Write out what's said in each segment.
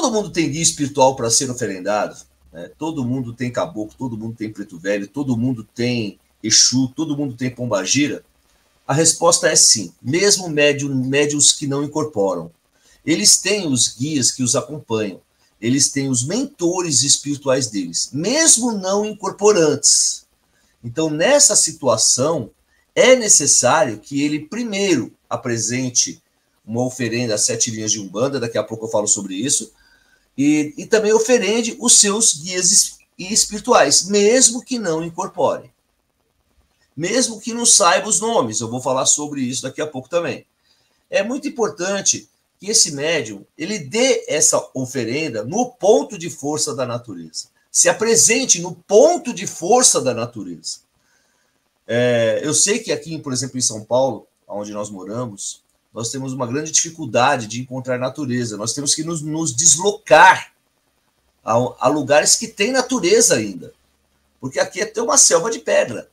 todo mundo tem guia espiritual para ser oferendado, né? Todo mundo tem caboclo, todo mundo tem preto velho, todo mundo tem Exu, todo mundo tem pombagira? A resposta é sim, mesmo médios que não incorporam. Eles têm os guias que os acompanham, eles têm os mentores espirituais deles, mesmo não incorporantes. Então, nessa situação, é necessário que ele primeiro apresente uma oferenda às 7 linhas de Umbanda, daqui a pouco eu falo sobre isso, e também oferende os seus guias espirituais, mesmo que não incorporem. Mesmo que não saiba os nomes, eu vou falar sobre isso daqui a pouco também. É muito importante que esse médium, ele dê essa oferenda no ponto de força da natureza. Se apresente no ponto de força da natureza. Eu sei que aqui, por exemplo, em São Paulo, onde nós moramos, nós temos uma grande dificuldade de encontrar natureza. Nós temos que nos deslocar a lugares que tem natureza ainda. Porque aqui é ter uma selva de pedra.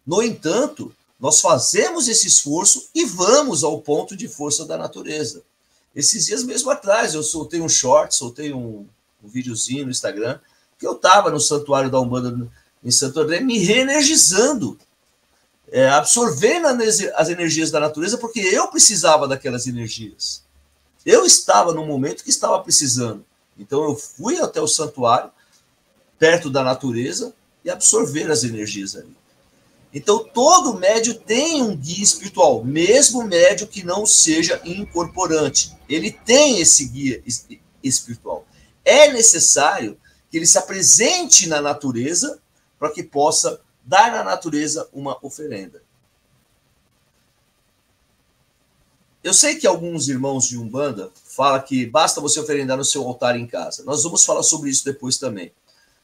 No entanto, nós fazemos esse esforço e vamos ao ponto de força da natureza. Esses dias mesmo atrás, eu soltei um short, soltei um videozinho no Instagram, que eu estava no Santuário da Umbanda em Santo André, me reenergizando, absorvendo as energias da natureza, porque eu precisava daquelas energias. Eu estava no momento que estava precisando. Então eu fui até o santuário, perto da natureza, e absorver as energias ali. Então, todo médio tem um guia espiritual, mesmo médio que não seja incorporante. Ele tem esse guia espiritual. É necessário que ele se apresente na natureza para que possa dar à natureza uma oferenda. Eu sei que alguns irmãos de Umbanda falam que basta você oferendar no seu altar em casa. Nós vamos falar sobre isso depois também.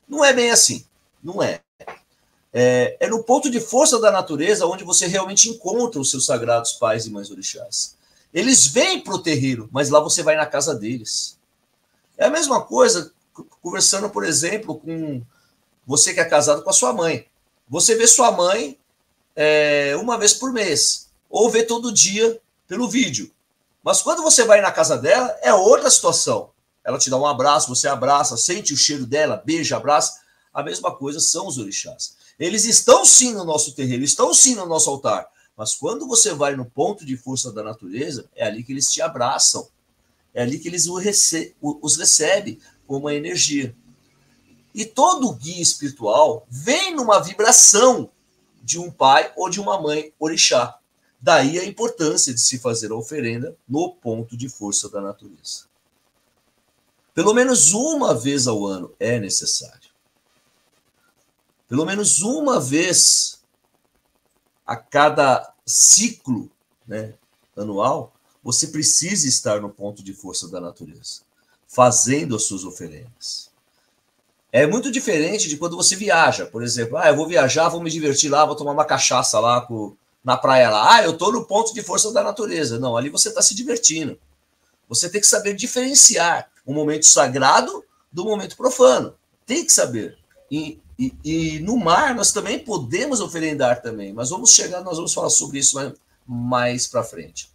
Não é bem assim. Não é. É no ponto de força da natureza onde você realmente encontra os seus sagrados pais e mães orixás. Eles vêm para o terreiro, mas lá você vai na casa deles. É a mesma coisa conversando, por exemplo, com você que é casado com a sua mãe. Você vê sua mãe uma vez por mês, ou vê todo dia pelo vídeo. Mas quando você vai na casa dela, é outra situação. Ela te dá um abraço, você abraça, sente o cheiro dela, beija, abraça. A mesma coisa são os orixás. Eles estão sim no nosso terreiro, estão sim no nosso altar. Mas quando você vai no ponto de força da natureza, é ali que eles te abraçam. É ali que eles os recebem com uma energia. E todo guia espiritual vem numa vibração de um pai ou de uma mãe orixá. Daí a importância de se fazer a oferenda no ponto de força da natureza. Pelo menos uma vez ao ano é necessário. Pelo menos uma vez a cada ciclo, né, anual, você precisa estar no ponto de força da natureza, fazendo as suas oferendas. É muito diferente de quando você viaja. Por exemplo, eu vou viajar, vou me divertir lá, vou tomar uma cachaça lá na praia lá. Eu estou no ponto de força da natureza. Não, ali você está se divertindo. Você tem que saber diferenciar o momento sagrado do momento profano. Tem que saber. E no mar nós também podemos oferendar também, mas nós vamos falar sobre isso mais para frente.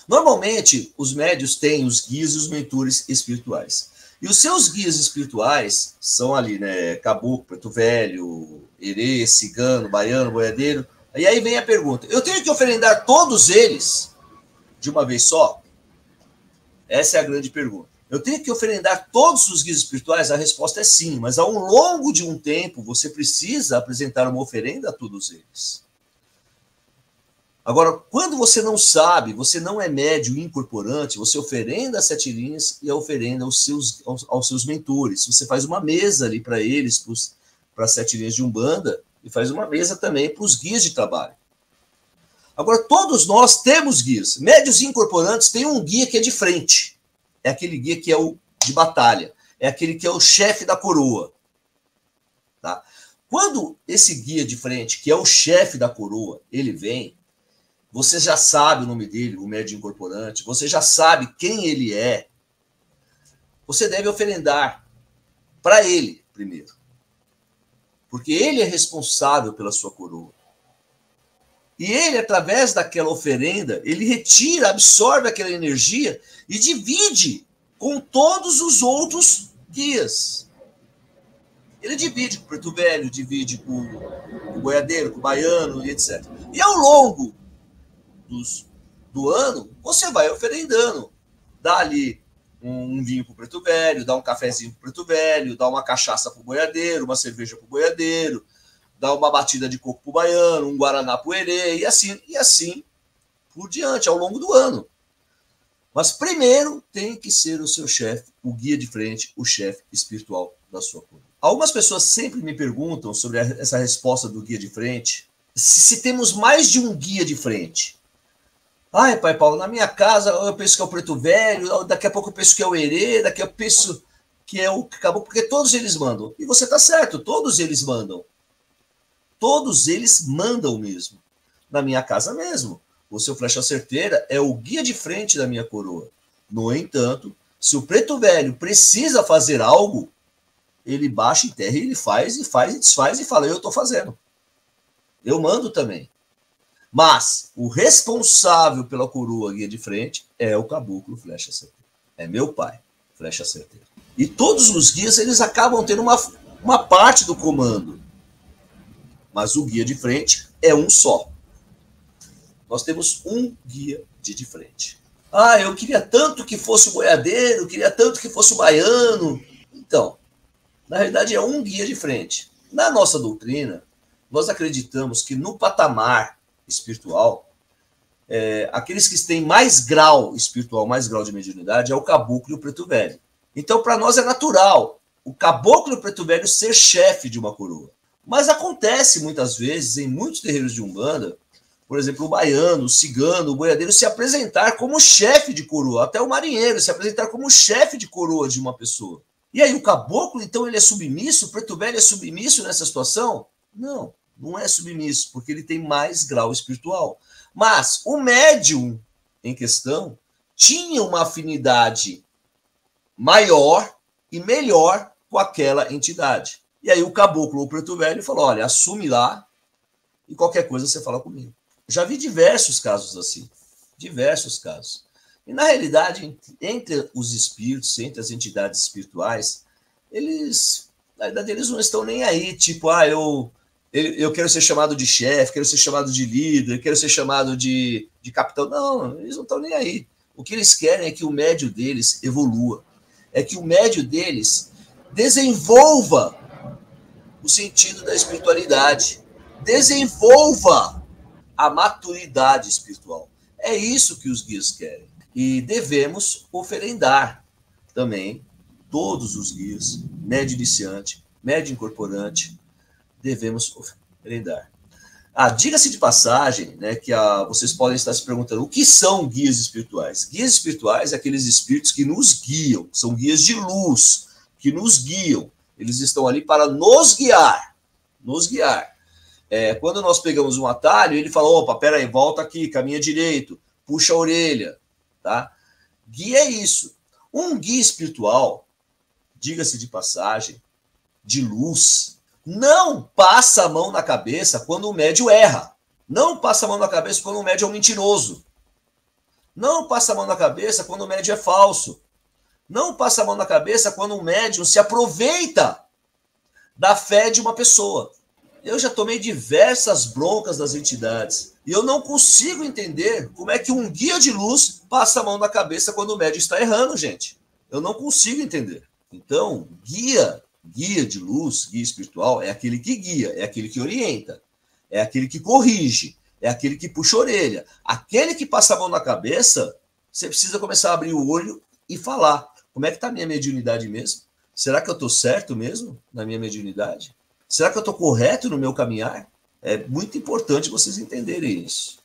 Normalmente, os médios têm os guias e os mentores espirituais. E os seus guias espirituais são ali, né? Caboclo, Preto Velho, Herê, Cigano, Baiano, Boiadeiro. E aí vem a pergunta: eu tenho que oferendar todos eles de uma vez só? Essa é a grande pergunta. Eu tenho que oferendar todos os guias espirituais? A resposta é sim, mas ao longo de um tempo você precisa apresentar uma oferenda a todos eles. Agora, quando você não sabe, você não é médio incorporante, você oferenda as 7 linhas e a oferenda aos seus mentores. Você faz uma mesa ali para eles, para as 7 linhas de Umbanda, e faz uma mesa também para os guias de trabalho. Agora, todos nós temos guias. Médios incorporantes têm um guia que é de frente. É aquele guia que é o de batalha. É aquele que é o chefe da coroa. Tá? Quando esse guia de frente, que é o chefe da coroa, ele vem, você já sabe o nome dele, o médio incorporante, você já sabe quem ele é. Você deve oferendar para ele primeiro. Porque ele é responsável pela sua coroa. E ele, através daquela oferenda, ele retira, absorve aquela energia e divide com todos os outros guias. Ele divide com o preto velho, divide com o boiadeiro, com o baiano e etc. E ao longo do ano, você vai oferendando. Dá ali um vinho para o preto velho, dá um cafezinho para o preto velho, dá uma cachaça para o boiadeiro, uma cerveja para o boiadeiro, dá uma batida de coco para o baiano, um guaraná para o herê, e assim por diante, ao longo do ano. Mas primeiro tem que ser o seu chefe, o guia de frente, o chefe espiritual da sua coroa. Algumas pessoas sempre me perguntam sobre essa resposta do guia de frente, se temos mais de um guia de frente. Ai, pai Paulo, na minha casa eu penso que é o preto velho, daqui a pouco eu penso que é o herê, daqui a pouco eu penso que é o caboclo, porque todos eles mandam. E você está certo, todos eles mandam. Todos eles mandam mesmo. Na minha casa mesmo. O seu flecha certeira é o guia de frente da minha coroa. No entanto, se o preto velho precisa fazer algo, ele baixa em terra e ele faz e desfaz e fala, eu estou fazendo. Eu mando também. Mas o responsável pela coroa guia de frente é o caboclo flecha certeira. É meu pai, flecha certeira. E todos os guias, eles acabam tendo uma parte do comando. Mas o guia de frente é um só. Nós temos um guia de frente. Ah, eu queria tanto que fosse o boiadeiro, queria tanto que fosse o baiano. Então, na realidade é um guia de frente. Na nossa doutrina, nós acreditamos que no patamar espiritual, aqueles que têm mais grau espiritual, mais grau de mediunidade, é o caboclo e o preto velho. Então, para nós é natural o caboclo e o preto velho ser chefe de uma coroa. Mas acontece muitas vezes, em muitos terreiros de Umbanda, por exemplo, o baiano, o cigano, o boiadeiro se apresentar como chefe de coroa, até o marinheiro se apresentar como chefe de coroa de uma pessoa. E aí o caboclo, então, ele é submisso, o preto velho é submisso nessa situação? Não, não é submisso, porque ele tem mais grau espiritual. Mas o médium em questão tinha uma afinidade maior e melhor com aquela entidade. E aí o caboclo ou o preto velho falou, olha, assume lá e qualquer coisa você fala comigo. Já vi diversos casos assim, diversos casos. E na realidade, entre os espíritos, entre as entidades espirituais, na verdade, eles não estão nem aí, tipo, eu quero ser chamado de chefe, quero ser chamado de líder, quero ser chamado de capitão. Não, eles não estão nem aí. O que eles querem é que o médio deles evolua, é que o médio deles desenvolva o sentido da espiritualidade, desenvolva a maturidade espiritual. É isso que os guias querem. E devemos oferendar também todos os guias, médio iniciante, médio incorporante, devemos oferendar. Diga-se de passagem, né, que vocês podem estar se perguntando, o que são guias espirituais? Guias espirituais é aqueles espíritos que nos guiam, são guias de luz, que nos guiam. Eles estão ali para nos guiar, nos guiar. Quando nós pegamos um atalho, ele fala, opa, peraí, volta aqui, caminha direito, puxa a orelha, tá? Guia é isso. Um guia espiritual, diga-se de passagem, de luz, não passa a mão na cabeça quando o médium erra. Não passa a mão na cabeça quando o médium é um mentiroso. Não passa a mão na cabeça quando o médium é falso. Não passa a mão na cabeça quando o médium se aproveita da fé de uma pessoa. Eu já tomei diversas broncas das entidades e eu não consigo entender como é que um guia de luz passa a mão na cabeça quando o médium está errando, gente. Eu não consigo entender. Então, guia de luz, guia espiritual, é aquele que guia, é aquele que orienta, é aquele que corrige, é aquele que puxa a orelha. Aquele que passa a mão na cabeça, você precisa começar a abrir o olho e falar. Como é que está a minha mediunidade mesmo? Será que eu estou certo mesmo na minha mediunidade? Será que eu estou correto no meu caminhar? É muito importante vocês entenderem isso.